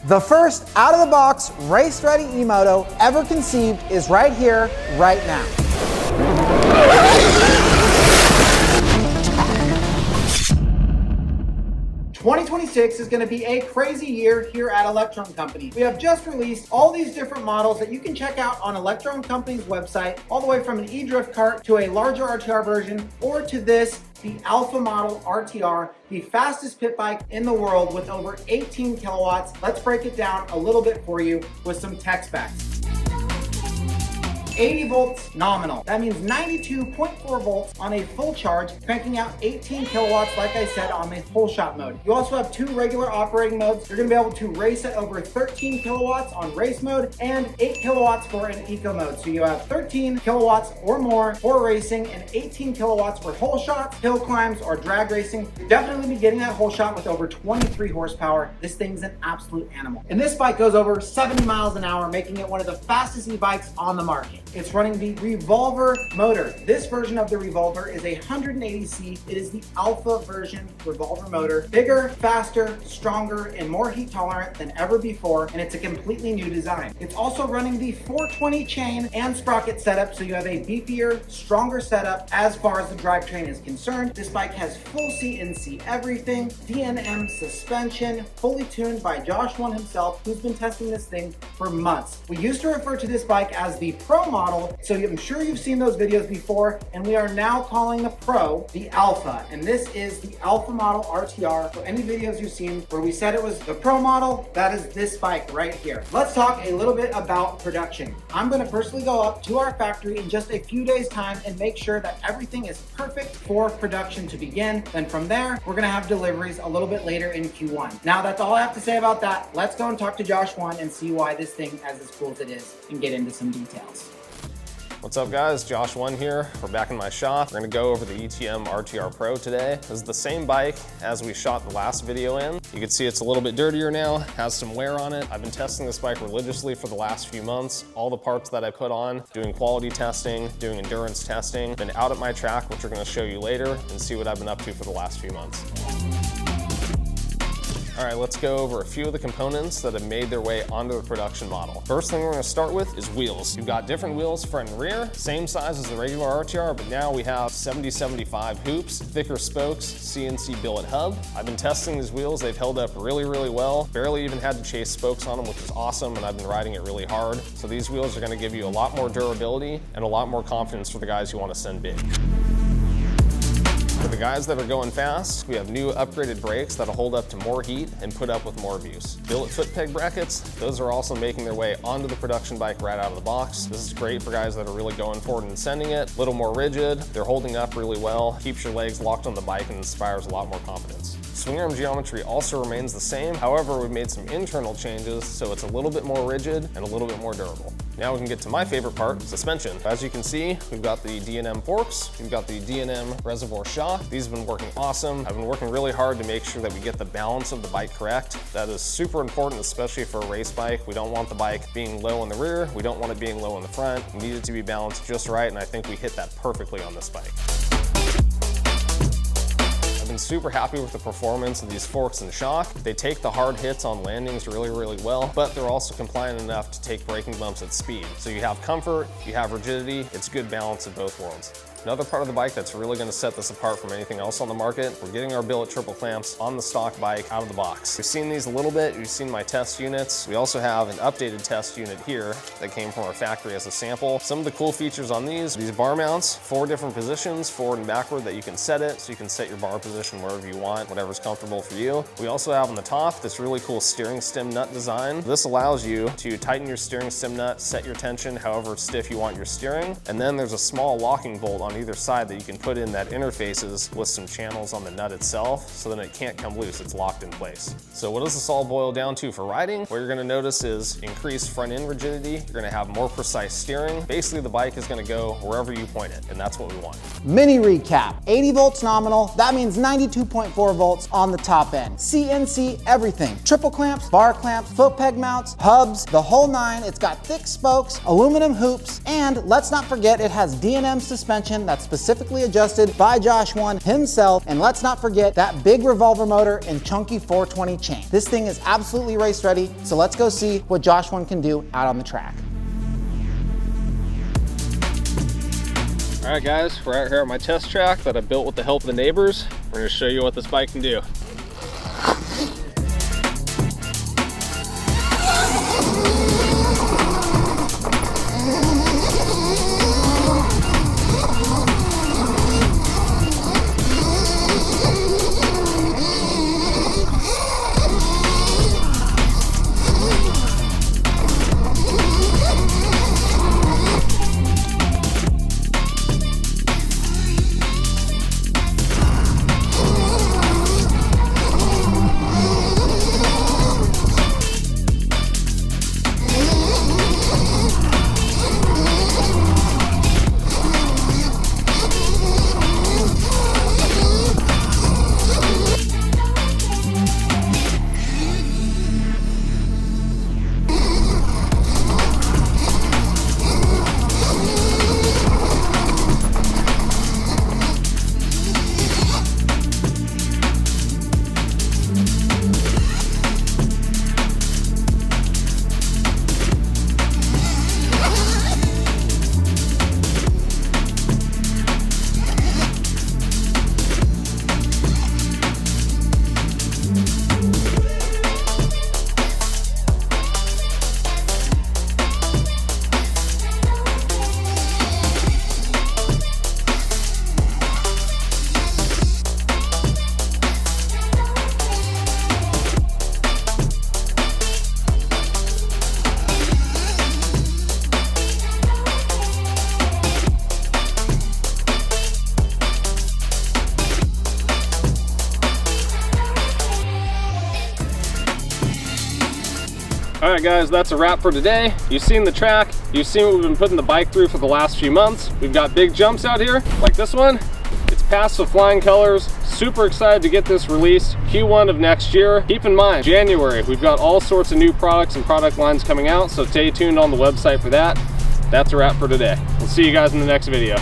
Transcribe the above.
The first out-of-the-box race-ready e-moto ever conceived is right here, right now. 2026 is going to be a crazy year here at Electron Company. We have just released all these different models that you can check out on Electron Company's website, all the way from an e-drift kart to a larger RTR version, or to this, the Alpha model RTR, the fastest pit bike in the world with over 18 kilowatts. Let's break it down a little bit for you with some tech specs. 80 volts nominal. That means 92.4 volts on a full charge, cranking out 18 kilowatts, like I said, on the whole shot mode. You also have two regular operating modes. You're gonna be able to race at over 13 kilowatts on race mode and 8 kilowatts for an eco mode. So you have 13 kilowatts or more for racing and 18 kilowatts for whole shots, hill climbs, or drag racing. You'll definitely be getting that whole shot with over 23 horsepower. This thing's an absolute animal. And this bike goes over 70 miles an hour, making it one of the fastest e-bikes on the market. It's running the Revolver motor. This version of the Revolver is a 180C. It is the Alpha version Revolver motor. Bigger, faster, stronger, and more heat tolerant than ever before, and it's a completely new design. It's also running the 420 chain and sprocket setup, so you have a beefier, stronger setup as far as the drivetrain is concerned. This bike has full CNC everything, DNM suspension, fully tuned by Josh One himself, who's been testing this thing for months. We used to refer to this bike as the Pro model, so I'm sure you've seen those videos before, and we are now calling the Pro the Alpha, and this is the Alpha model RTR. So any videos you've seen where we said it was the Pro model, that is this bike right here. Let's talk a little bit about production. I'm going to personally go up to our factory in just a few days time and make sure that everything is perfect for production to begin. Then from there, we're going to have deliveries a little bit later in Q1. Now that's all I have to say about that. Let's go and talk to Josh One and see why this thing is as cool as it is and get into some details. What's up guys, Josh One here. We're back in my shop. We're gonna go over the ETM RTR Pro today. This is the same bike as we shot the last video in. You can see it's a little bit dirtier now, has some wear on it. I've been testing this bike religiously for the last few months. All the parts that I put on, doing quality testing, doing endurance testing, been out at my track, which we're gonna show you later, and see what I've been up to for the last few months. All right, let's go over a few of the components that have made their way onto the production model. First thing we're gonna start with is wheels. You've got different wheels front and rear, same size as the regular RTR, but now we have 70-75 hoops, thicker spokes, CNC billet hub. I've been testing these wheels, they've held up really, really well. Barely even had to chase spokes on them, which is awesome, and I've been riding it really hard. So these wheels are gonna give you a lot more durability and a lot more confidence for the guys who wanna send big. For the guys that are going fast, we have new upgraded brakes that'll hold up to more heat and put up with more abuse. Billet foot peg brackets, those are also making their way onto the production bike right out of the box. This is great for guys that are really going forward and sending it. A little more rigid, they're holding up really well, keeps your legs locked on the bike and inspires a lot more confidence. Swing arm geometry also remains the same. However, we've made some internal changes, so it's a little bit more rigid and a little bit more durable. Now we can get to my favorite part, suspension. As you can see, we've got the DNM forks, we've got the DNM reservoir shock. These have been working awesome. I've been working really hard to make sure that we get the balance of the bike correct. That is super important, especially for a race bike. We don't want the bike being low in the rear. We don't want it being low in the front. We need it to be balanced just right, and I think we hit that perfectly on this bike. I've been super happy with the performance of these forks and shock. They take the hard hits on landings really, really well, but they're also compliant enough to take braking bumps at speed. So you have comfort, you have rigidity, it's good balance of both worlds. Another part of the bike that's really going to set this apart from anything else on the market, we're getting our billet triple clamps on the stock bike out of the box. You've seen these a little bit, you've seen my test units. We also have an updated test unit here that came from our factory as a sample. Some of the cool features on these bar mounts, 4 different positions, forward and backward that you can set it, so you can set your bar position wherever you want, whatever's comfortable for you. We also have on the top this really cool steering stem nut design. This allows you to tighten your steering stem nut, set your tension however stiff you want your steering, and then there's a small locking bolt on either side that you can put in that interfaces with some channels on the nut itself, so then it can't come loose, it's locked in place. So what does this all boil down to for riding? What you're gonna notice is increased front end rigidity, you're gonna have more precise steering. Basically the bike is gonna go wherever you point it, and that's what we want. Mini recap, 80 volts nominal, that means 92.4 volts on the top end. CNC everything, triple clamps, bar clamps, foot peg mounts, hubs, the whole nine. It's got thick spokes, aluminum hoops, and let's not forget it has DNM suspension suspension that's specifically adjusted by Josh One himself. And let's not forget that big revolver motor and chunky 420 chain. This thing is absolutely race ready, so let's go see what Josh One can do out on the track. All right guys, we're out here at my test track that I built with the help of the neighbors. We're gonna show you what this bike can do. All right guys, that's a wrap for today. You've seen the track, you've seen what we've been putting the bike through for the last few months. We've got big jumps out here, like this one. It's passed with flying colors. Super excited to get this released Q1 of next year. Keep in mind, January, we've got all sorts of new products and product lines coming out, so stay tuned on the website for that. That's a wrap for today. We'll see you guys in the next video.